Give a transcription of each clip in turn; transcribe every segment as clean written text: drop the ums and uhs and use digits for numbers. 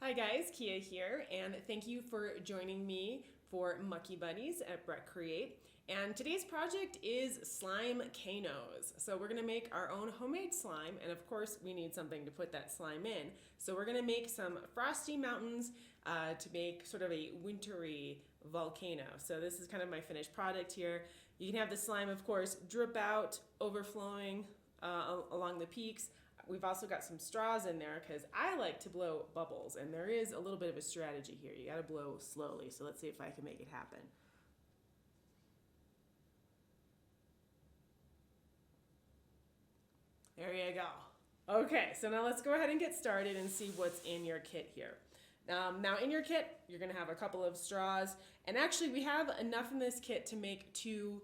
Hi guys, Kia here, and thank you for joining me for Mucky Buddies at Brett Create. And today's project is slime canoes. So we're gonna make our own homemade slime, and of course we need something to put that slime in. So we're gonna make some frosty mountains to make sort of a wintry volcano. So this is kind of my finished product here. You can have the slime, of course, drip out, overflowing along the peaks. We've also got some straws in there because I like to blow bubbles, and there is a little bit of a strategy here. You got to blow slowly, so let's see if I can make it happen. There you go. Okay, so now let's go ahead and get started and see what's in your kit here. Now in your kit, you're going to have a couple of straws, and actually we have enough in this kit to make two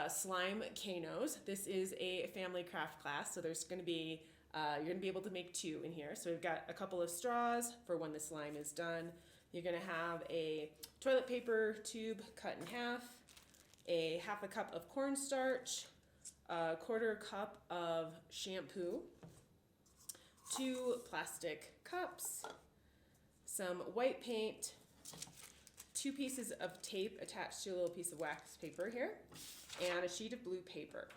slime canoes. This is a family craft class, so there's going to be you're going to be able to make two in here. So we've got a couple of straws for when the slime is done. You're going to have a toilet paper tube cut in half, a half a cup of cornstarch, a quarter cup of shampoo, two plastic cups, some white paint, two pieces of tape attached to a little piece of wax paper here, and a sheet of blue paper.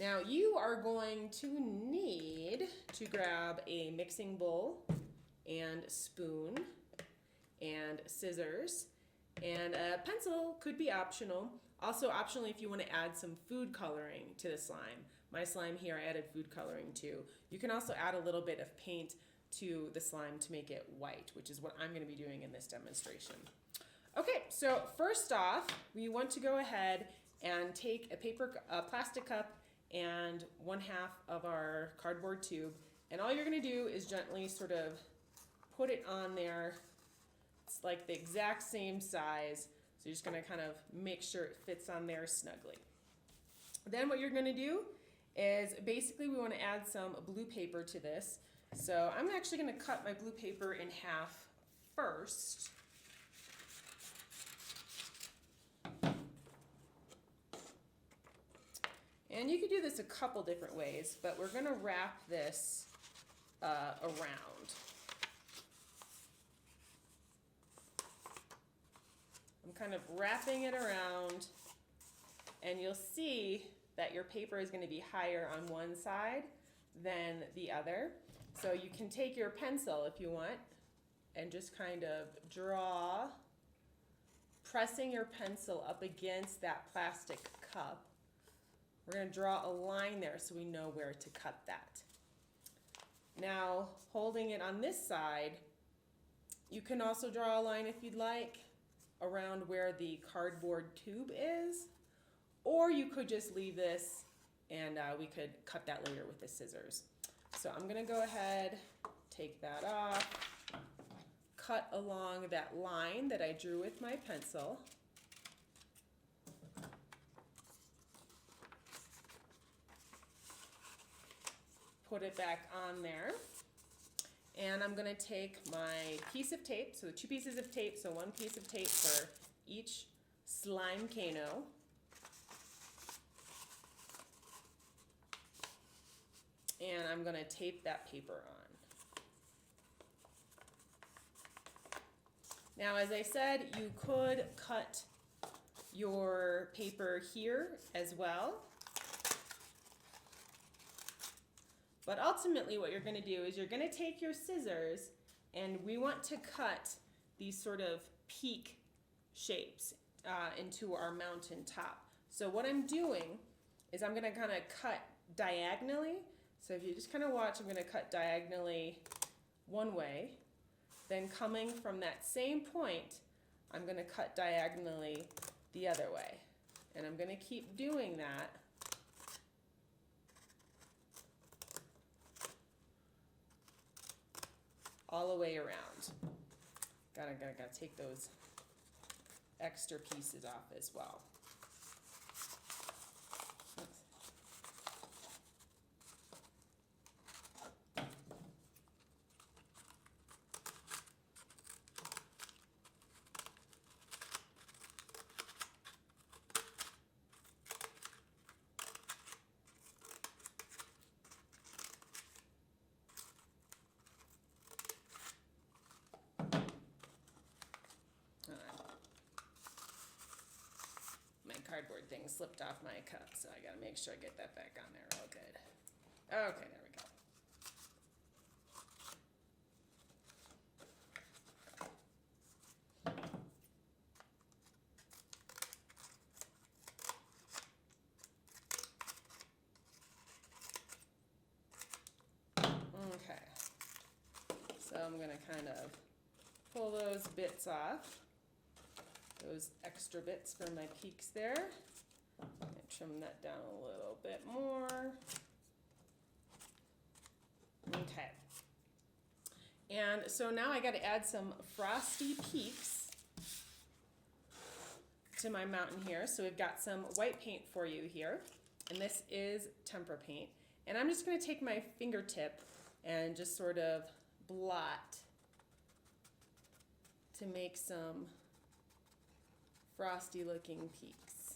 Now you are going to need to grab a mixing bowl and spoon and scissors, and a pencil could be optional. Also optional if you want to add some food coloring to the slime. My slime here I added food coloring too. You can also add a little bit of paint to the slime to make it white, which is what I'm going to be doing in this demonstration. Okay, so first off, we want to go ahead and take a plastic cup and 1/2 of our cardboard tube, and all you're going to do is gently sort of put it on there. It's like the exact same size, so you're just going to kind of make sure it fits on there snugly. Then what you're going to do is basically we want to add some blue paper to this. So I'm actually going to cut my blue paper in half first. And you could do this a couple different ways, but we're going to wrap this around. I'm kind of wrapping it around, and you'll see that your paper is going to be higher on one side than the other. So you can take your pencil if you want and just kind of draw, pressing your pencil up against that plastic cup. We're going to draw a line there so we know where to cut that. Now, holding it on this side, you can also draw a line if you'd like around where the cardboard tube is, or you could just leave this and we could cut that later with the scissors. So I'm going to go ahead, take that off, cut along that line that I drew with my pencil. Put it back on there, and I'm going to take my piece of tape, so 2 pieces of tape, so 1 piece of tape for each slime cano. And I'm going to tape that paper on. Now, as I said, you could cut your paper here as well. But ultimately what you're going to do is you're going to take your scissors, and we want to cut these sort of peak shapes into our mountain top. So what I'm doing is I'm going to kind of cut diagonally. So if you just kind of watch, I'm going to cut diagonally one way. Then coming from that same point, I'm going to cut diagonally the other way. And I'm going to keep doing that all the way around. Gotta take those extra pieces off as well. cardboard thing slipped off my cup, so I gotta make sure I get that back on there real good. Okay, there we go. Okay, so I'm gonna kind of pull those bits off, those extra bits for my peaks there, and trim that down a little bit more. Okay, and so now I gotta add some frosty peaks to my mountain here. So we've got some white paint for you here, and this is tempera paint. And I'm just gonna take my fingertip and just sort of blot to make some frosty looking peaks.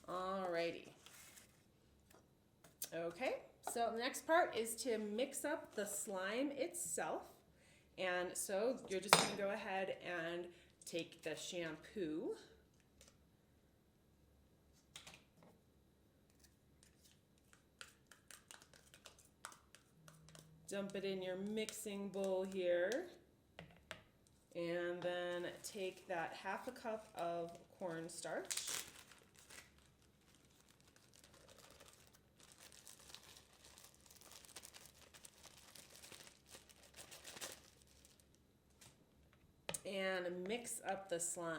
Alrighty. Okay, so the next part is to mix up the slime itself. And so you're just going to go ahead and take the shampoo, dump it in your mixing bowl here, and then take that half a cup of cornstarch. And mix up the slime.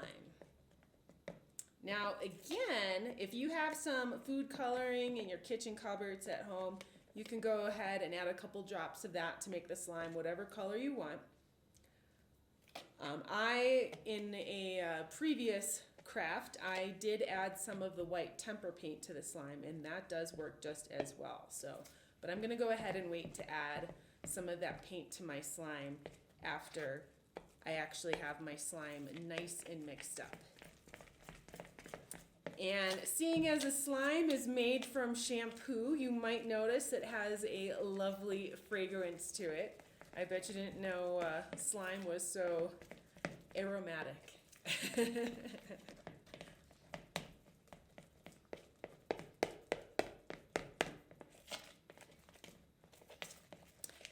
Now again, if you have some food coloring in your kitchen cupboards at home, you can go ahead and add a couple drops of that to make the slime whatever color you want. In a previous craft, I did add some of the white tempera paint to the slime, and that does work just as well. So, but I'm gonna go ahead and wait to add some of that paint to my slime after I actually have my slime nice and mixed up. And seeing as the slime is made from shampoo, you might notice it has a lovely fragrance to it. I bet you didn't know slime was so aromatic.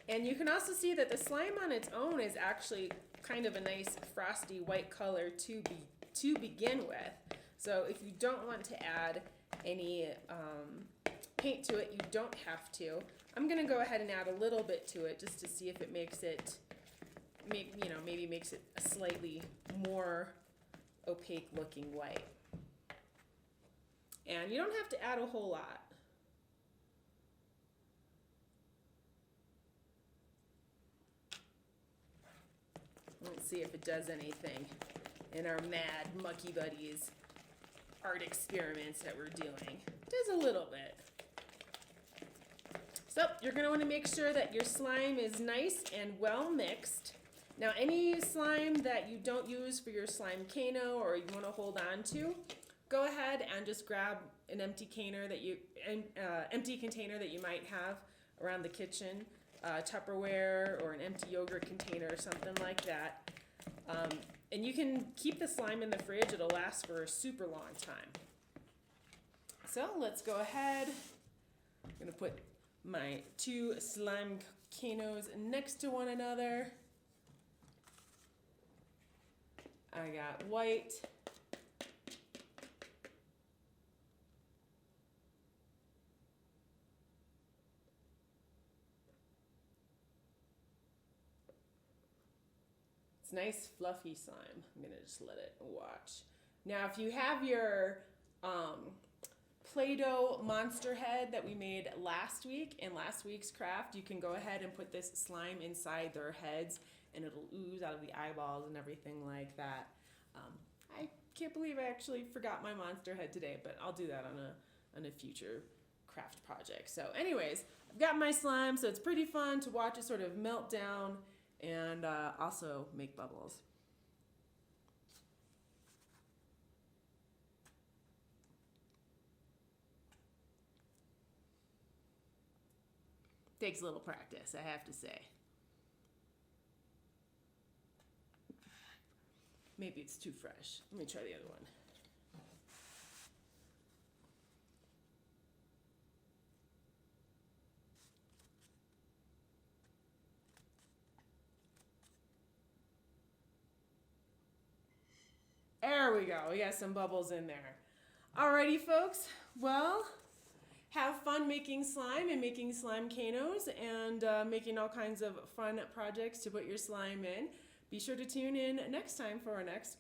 And you can also see that the slime on its own is actually kind of a nice frosty white color to begin with. So if you don't want to add any paint to it, you don't have to. I'm gonna go ahead and add a little bit to it just to see if it makes it, maybe makes it a slightly more opaque looking white. And you don't have to add a whole lot. Let's see if it does anything in our mad Mucky Buddies art experiments that we're doing. It does a little bit. So you're going to want to make sure that your slime is nice and well mixed. Now any slime that you don't use for your slime canoe or you want to hold on to, go ahead and just grab an empty container that you might have around the kitchen. Tupperware or an empty yogurt container or something like that. And you can keep the slime in the fridge. It'll last for a super long time. So let's go ahead. I'm going to put my two slime canoes next to one another. I got white. It's nice fluffy slime. I'm gonna just let it watch. Now if you have your Play-Doh monster head that we made last week in last week's craft, you can go ahead and put this slime inside their heads and it'll ooze out of the eyeballs and everything like that. I can't believe I actually forgot my monster head today, but I'll do that on a future craft project. So anyways, I've got my slime, so it's pretty fun to watch it sort of melt down and also make bubbles. Takes a little practice, I have to say. Maybe it's too fresh. Let me try the other one. There we go. We got some bubbles in there. Alrighty, folks. Well, have fun making slime and making slime canoes and making all kinds of fun projects to put your slime in. Be sure to tune in next time for our next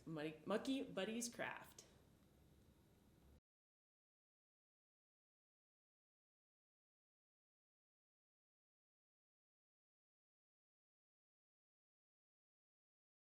Mucky Buddies craft.